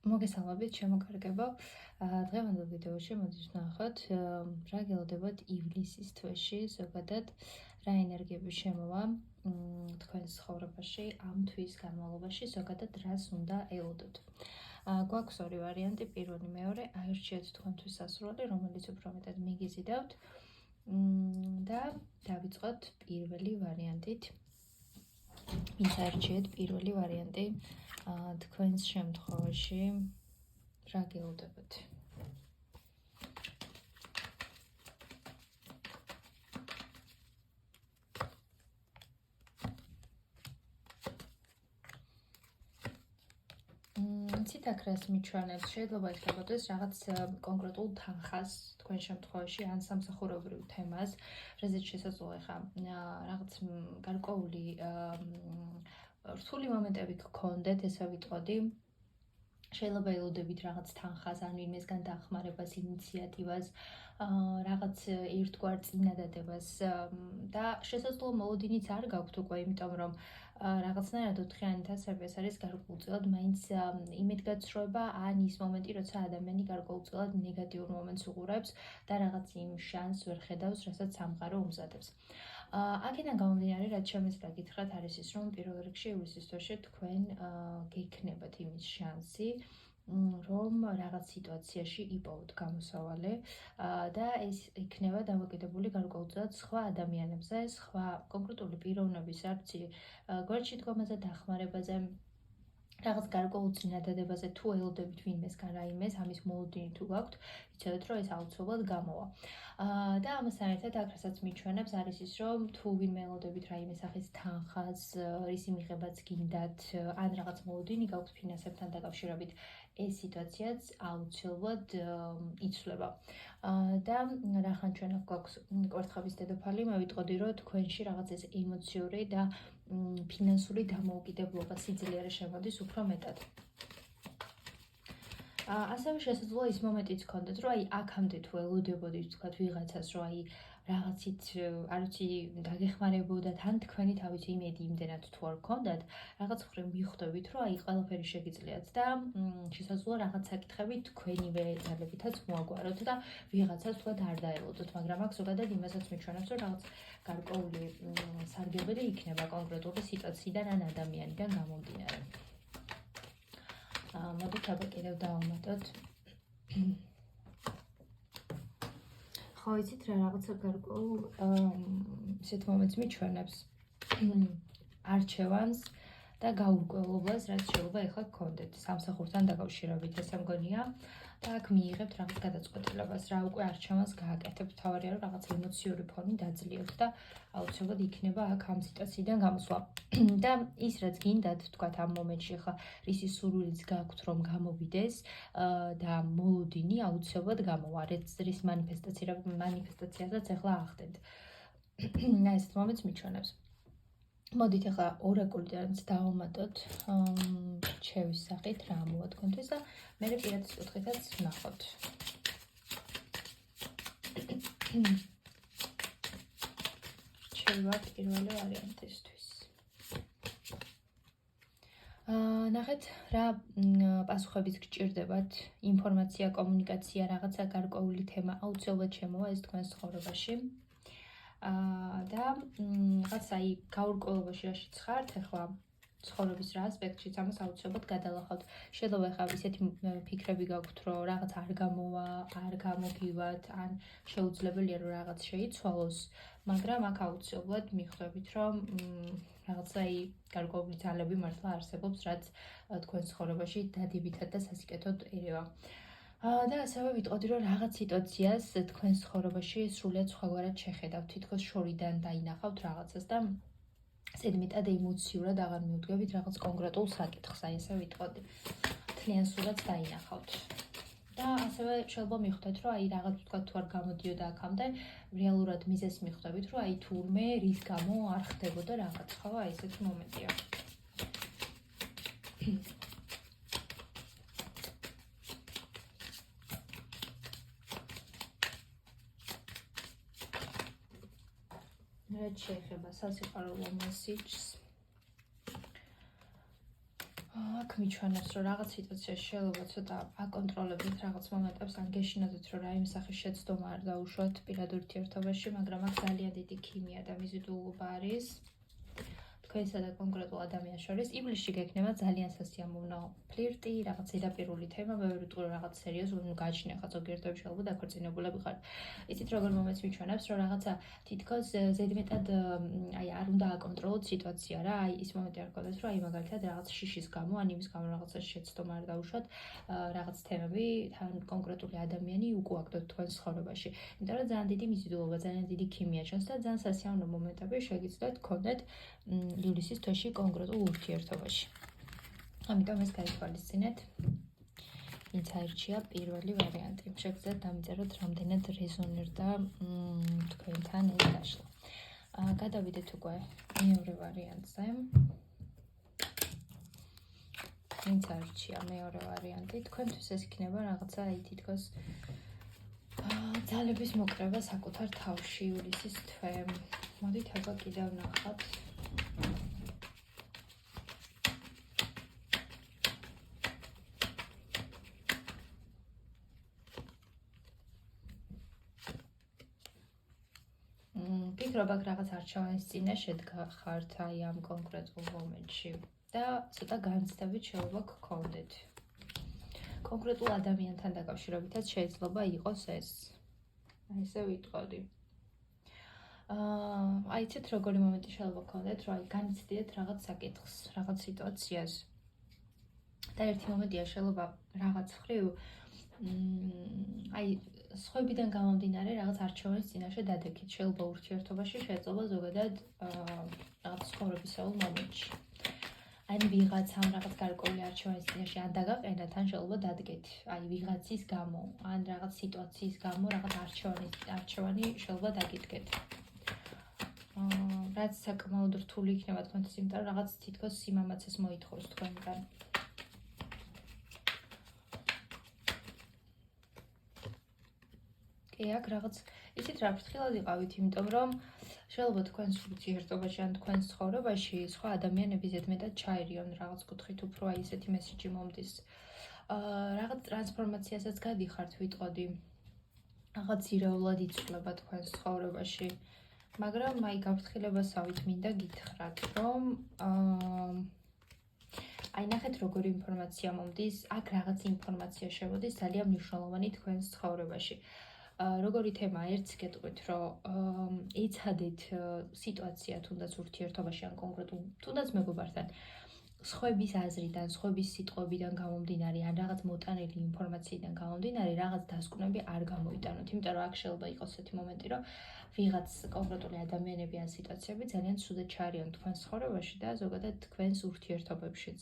მოგესალმებით, შემოგარგებო. დღევანდელ ვიდეოში მოდით ვნახოთ, რა გელოდებათ ივლისის თვეში, ზოგადად რა ენერგიები შემოვა თქვენს ცხოვრებაში ამ თვის განმავლობაში, ზოგადად რას უნდა ელოდოთ. გვაქვს ორი ვარიანტი, პირველი, მეორე, აირჩიეთ თქვენთვის სასურველი, რომელიც უფრო მეტად მიგიზიდავთ და დავიწყოთ პირველი ვარიანტით. ვინც აირჩიეთ პირველი ვარიანტი, თქვენს შემთხვევაში რა გელოდებათ? ცით აქ რას მიჩვენებს? შეიძლება ეხებოდეს რაღაც კონკრეტულ თანხას თქვენ შემთხვევაში ან სამსახურებრივ თემას, რაზეც შესაძლოა ხა რაღაც გარკვეული რთული მომენტები გქონდეთ, ესე ვიტყოდი. შეიძლება ელოდებით რაღაც თანხას, ან ვინმესგან დახმარებას, ინიციატივას, რაღაც ერთგვარ წინადადებას და შესაძლოა მოლოდინიც არ გაქვთ უკვე, იმიტომ რომ რაღაცნაირად ოთხიანი თასები ეს არის გარკვეულწილად მაინც იმედგაცრუება ან ის მომენტი, როცა ადამიანი გარკვეულწილად ნეგატიურ მომენტს უყურებს და რაღაც იმ შანსს ვერ ხედავს, რასაც სამყარო უმზადებს. აქედან გამომდინარე, რაც შემიძლია გითხრათ, არის ის, რომ პირველ რიგში ივლისის თვეში თქვენ გექნებათ იმის შანსი, რომ რაღაც სიტუაციაში იპოვოთ გამოსავალი და ეს იქნება დამოკიდებული გარკვეულწილად სხვა ადამიანებზე, სხვა კონკრეტული პიროვნების არცი გვერდში დგომაზე, დახმარებაზე, რაღაც გარკვეულ წინადადებაზე თუ ელოდებით ვინმესგან რაიმეს, ამის მოლოდინი თუ გაქვთ, იცოდეთ, რომ ეს აუცილებლად გამოვა. და ამასთან ერთად აქ რასაც მიჩვენებს არის ის, რომ თუ ვინმე ელოდებით რაიმე სახის თანხას, რისი მიღებაც გინდათ, ან რაღაც მოლოდინი გაქვთ ფინანსებთან დაკავშირებით, ეს სიტუაციაც აუცილებლად იცვლება. და რახან ჩვენ აქ გვაქვს კვერთხების დედოფალი, მე ვიტყოდი, რომ თქვენში რაღაც ეს ემოციური და ფინანსური დამოუკიდებლობა სიძლიერე შემოდის უფრო მეტად. ასევე შესაძლოა ის მომენტიც გქონდეთ, რომ აქამდე თუ ელოდებოდით თქვათ ვიღაცას, რომ რაღაცით, არ ვიცი, დაგეხმარებოდათ, ან თქვენი თავის იმედი იმდენად თუ არ გქონდათ, რაღაც მხრივ მიხვდებით, რომ ყველაფერი შეგიძლიათ და შესაძლოა რაღაც საკითხები თქვენივე ძალებითაც მოაგვაროთ და ვიღაცას თქვათ არ დაელოდოთ, მაგრამ აქ ზოგადად იმასაც მიჩვენებს, რომ რაღაც გარკვეული სარგებელი იქნება კონკრეტული სიტუაციიდან ან ადამიანიდან გამომდინარე. მოდით აბა კიდევ დავამატოთ. ხო, იცით რა, რაღაცა გარკვეულ ისეთ მომენტს მიჩვენებს არჩევანს და გაურკვევლობას, რაც შეიძლება ეხლა გქონდეთ სამსახურთან დაკავშირებით, ესე მგონია. და აქ მიიღებთ რაღაც გადაწყვეტილებას, რა უკვე არჩევანს გააკეთებთ, თავარია რომ რაღაც ემოციური ფონი დაძლიოთ და აუცილებლად იქნება აქ ამ სიტუაციიდან გამოსვლა. და ის რაც გინდათ, თქვათ ამ მომენტში ხა რისი სურვილიც გაქვთ რომ გამოვიდეს და მოლოდინი აუცილებლად გამოვა, რის მანიფესტაციასაც ახლა ახდენთ. და ეს მომენტს მიჩვენებს. მოდით ახლა ორაკულიდანაც დავამატოთ რჩევის სახით რა მოვა თქვენთვის და მე პირადის კუთხითაც ვნახოთ. რჩევა პირველი ვარიანტისთვის. ნახეთ რა პასუხებიც გჭირდებათ, ინფორმაცია, კომუნიკაცია, რაღაცა გარკვეული თემა აუცილებლად შემოვა ეს თქვენს ცხოვრებაში. და რაღაც გაურკვევლობაში რაშიც ხართ ახლა ცხოვრების რა ასპექტშიც ამას აუცილებლად გადალახავთ. შეიძლება ხა ისეთი ფიქრები გაქვთ, რომ რაღაც არ გამოვა, არ გამოგივათ, ან შეუძლებელია რომ რაღაც შეიცვალოს, მაგრამ აქ აუცილებლად მიხვდებით, რომ რაღაცა გარკვეული ძალები მართლა არსებობს, რაც თქვენს ცხოვრებაში დადებითად და სასიკეთოდ ერევა. და ასევე ვიტყოდი, რომ რაღაც სიტუაციას თქვენს ცხოვრებაში სრულიად სხვაგვარად შეხედავთ, თითქოს შორიდან დაინახავთ რაღაცას და ზედმეტად ემოციურად აღარ მიუდგებით რაღაც კონკრეტულ საკითხს, ესე ვიტყოდი. თლიან სურათს დაინახავთ. და ასევე შეიძლება მიხვდეთ, რომ რაღაც თქვა თუ არ გამოდიოდა აქამდე, რეალურად მიზეზს მიხვდებით, რომ თურმე რის გამო არ ხდებოდა რაღაც, ხო, ესეთი მომენტია. რაც შეეხება სასიყვარულო მესიჯს, აქ მიჩვენებს, რომ რაღაც სიტუაციაში შეიძლება ცოტა აკონტროლებით რაღაც მომენტებს, ან გეშინოდეთ, რომ რაიმე სახის შეცდომა არ დაუშვათ პირად ურთიერთობაში, მაგრამ აქ ძალიან დიდი ქიმია და მიზიდულობა არის თქვენსა და კონკრეტულ ადამიანს შორის. ივლისში გექნება ძალიან სასიამოვნო ფლირტი, რაღაც ზედაპირული თემა, მე ვერ ვიტყვი რაღაც სერიოზული, გააჩნია ხა ზოგიერთები შეიძლება დაქორწინებულები ხართ. იცით როგორ მომენტს მიჩვენებს, რომ რაღაცა თითქოს ზედმეტად აი არ უნდა აკონტროლოთ სიტუაცია რა, აი ის მომენტი არ გქონდეს, რომ აი მაგალითად რაღაც შიშის გამო, ან იმის გამო რაღაცა შეცდომა არ დაუშვათ, რაღაც თემები თან კონკრეტული ადამიანი უკუაგდოთ თქვენს ცხოვრებაში. იმიტომ რომ ძალიან დიდი მიზიდულობა, ძალიან დიდი ქიმია ჩანს და ძალიან სასიამოვნო მომენტები შეგიძლიათ გქონდეთ ივლისის თვეში კონკრეტულ ურთიერთობაში. ამიტომ ეს გაითვალისწინეთ. ვინც აირჩია პირველი ვარიანტი. შეგიძლიათ დამიწეროთ, რამდენად რეზონირდა თქვენთან ეს დაშლა. გადავიდეთ უკვე მეორე ვარიანტზე. ვინც აირჩია მეორე ვარიანტი, თქვენთვის ეს იქნება რაღაცა აი თითქოს ძალების მოკრება საკუთარ თავში ივლისის თვე. მოდით აბა კიდევ ნახავთ. ფიქრობ აქ რაღაც არჩევანის წინაშე შედგა ხართ აი ამ კონკრეტულ მომენტში და ცოტა განცდებით შეიძლება გქონდეთ. კონკრეტულ ადამიანთან დაკავშირებითაც შეიძლება იყოს ეს. აი ესე ვიტყოდი. აი იცით როგორი მომენტი შეიძლება გქონდეთ, რომ აი განიცდიეთ რაღაც საკითხს, რაღაც სიტუაციას. და ერთი მომენტია შეიძლება რაღაც ხრივ აი სხვებიდან გამომდინარე რაღაც არჩევანის წინაშე დადექით. შეიძლება ურთიერთობაში, შეიძლება ზოგადად რაღაც ცხოვრებისეულ მომენტში. ან ვიღაცამ რაღაც გარკვეული არჩევანის წინაშე ან დაგაყენათ, ან შეიძლება დადგეთ. აი ვიღაცის გამო, ან რაღაც სიტუაციის გამო რაღაც არჩევანი შეიძლება დაგიდგეთ. რაც საკმაოდ რთული იქნება თქვენთვის, იმიტომ რომ რაღაც თითქოს სიმამაცეს მოითხოვს თქვენგან. კი, აქ რაღაც იცით რა ფრთხილად იყავით, იმიტომ რომ შეიძლება თქვენს ურთიერთობაში ან თქვენს ცხოვრებაში სხვა ადამიანები ზედმეტად ჩაერიონ რაღაც კუთხით უფრო აი ესეთი მესიჯი მომდის. რაღაც ტრანსფორმაციასაც გადიხართ ვიტყოდი. რაღაც ირევლად იცვლება თქვენს ცხოვრებაში. მაგრამ აი გაფრთხილებასავით მინდა გითხრათ, რომ აი ნახეთ როგორი ინფორმაცია მომდის, აქ რაღაც ინფორმაცია შემოდის ძალიან მნიშვნელოვანი თქვენს ცხოვრებაში. როგორი თემა ერთს გეტყვით, რომ ეცადეთ სიტუაცია თუნდაც ურთიერთობაში ან კონკრეტულ თუნდაც მეგობართან სხვების აზრიდან, სხვების სიტყვებიდან გამომდინარე ან რაღაც მოტანილი ინფორმაციიდან გამომდინარე რაღაც დასკვნები არ გამოიტანოთ, იმიტომ რომ აქ შეიძლება იყოს ესეთი მომენტი, რომ ვიღაც კონკრეტული ადამიანები ან სიტუაციები ძალიან ცუდად ჩაარიან თქვენს ცხოვრებაში და ზოგადად თქვენს ურთიერთობებშიც.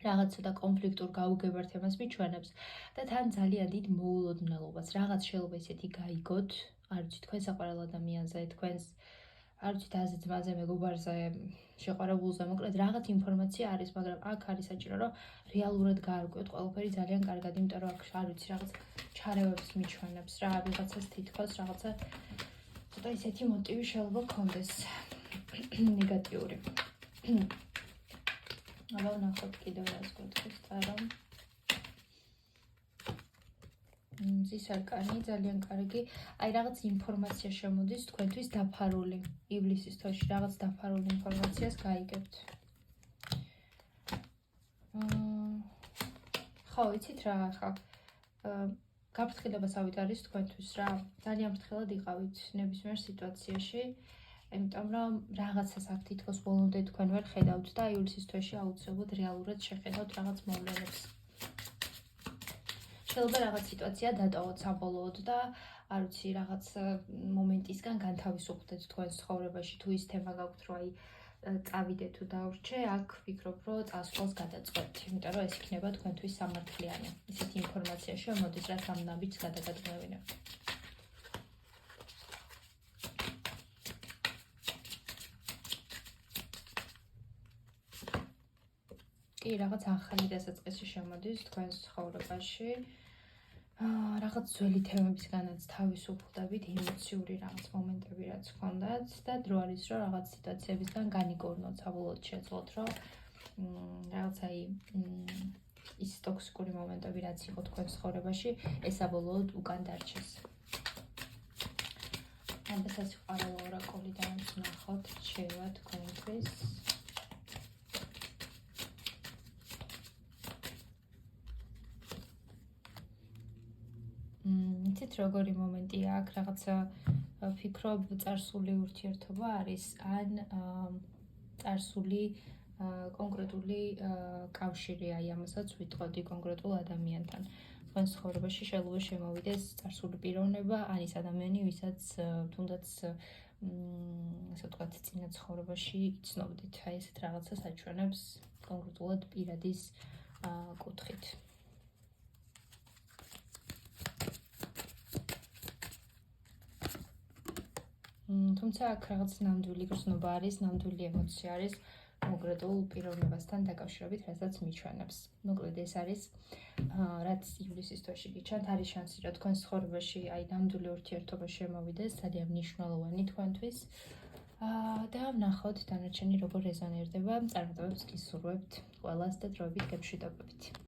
რაღაც ცოტა კონფლიქტურ გაუგებარ თემას მიჩვენებს და თან ძალიან დიდ მოულოდნელობას. რაღაც შეიძლება ისეთი გაიგოთ, არ ვიცი, თქვენ საყვარელ ადამიანზე, თქვენს არ ვიცი, აზე ძმაზე, მეგობარზე, შეყვარებულზე, მოკლედ რაღაც ინფორმაცია არის, მაგრამ აქ არის საჭირო, რომ რეალურად გაარკვიოთ ყველაფერი ძალიან კარგად, იმიტომ რომ აქ არ ვიცი, რაღაც ჩარევებს მიჩვენებს რა, ვიღაცას თითქოს რაღაცა ცოტა ისეთი მოტივი შეიძლება გქონდეს ნეგატიური. აბა ვნახოთ კიდევ რას გვეთქვის წარავ. მზის არკანი ძალიან კარგი. აი რაღაც ინფორმაცია შემოდის თქვენთვის დაფარული. ივლისის თვეში რაღაც დაფარული ინფორმაციას გაიგებთ. ხო, იცით რა ახლა გაფრთხილებასავით არის თქვენთვის რა. ძალიან ფრთხილად იყავით ნებისმიერ სიტუაციაში. იმიტომ რომ რაღაცას აქ თითქოს ბოლომდე თქვენ ვერ ხედავთ და ივლისის თვეში აუცილებლად რეალურად შეხედავთ რაღაც მოვლენებს. შეიძლება რაღაც სიტუაცია დატოვოთ საბოლოოდ და არ ვიცი, რაღაც მომენტისგან განთავისუფლდეთ თქვენს ცხოვრებაში, თუ ის თემა გაქვთ, რომ აი წავიდეთ თუ დავრჩე, აქ ვფიქრობ, რომ წასვლას გადაწყვეტთ, იმიტომ რომ ეს იქნება თქვენთვის სამართლიანი. ისეთი ინფორმაცია შემოდის, რაც ამ ნაბიჯს გადაგადგმევინებთ. კი, რაღაც ახალი დასაწყისი შემოდის თქვენს ცხოვრებაში. რაღაც ძველი თემებისგანაც თავისუფლდებით, ემოციური რაღაც მომენტები რაც გქონდათ და დრო არის, რომ რაღაც სიტუაციებისგან განიკორნოთ, საბოლოოდ შეძლოთ, რომ რაღაცა ის ტოქსიკური მომენტები, რაც იყო თქვენ ცხოვრებაში, ეს საბოლოოდ უკან დარჩეს. ამასაც ვყარავ ორაკულიდან ვნახოთ, რჩევა თქვენთვის. იცით როგორი მომენტია აქ, რაღაცა ვფიქრობ, წარსული ურთიერთობა არის, ან წარსული კონკრეტული კავშირი, აი ამასაც ვიტყოდი კონკრეტულ ადამიანთან. თქვენ ცხოვრებაში შეიძლება შემოვიდეს წარსული პიროვნება, ან ის ადამიანი, ვისაც თუნდაც ასე ვთქვათ, წინა ცხოვრებაში იცნობდით. აი ესეთ რაღაცას აჩვენებს კონკრეტულად პირადის კუთხით. თუმცა აქ რაღაც ნამდვილი გრძნობა არის, ნამდვილი ემოცია არის კონკრეტულ პიროვნებასთან დაკავშირებით, რასაც მიჩვენებს. მოკლედ ეს არის, რაც ივლისის თვეში გიჩვენთ, არის შანსი, რომ თქვენ ცხოვრებაში აი ნამდვილი ურთიერთობა შემოვიდეს, ძალიან მნიშვნელოვანი თქვენთვის. და ვნახოთ დანარჩენი როგორ რეზონირდება, წარმატებებს გისურვებთ ყველას და დროებით გემშვიდობებით.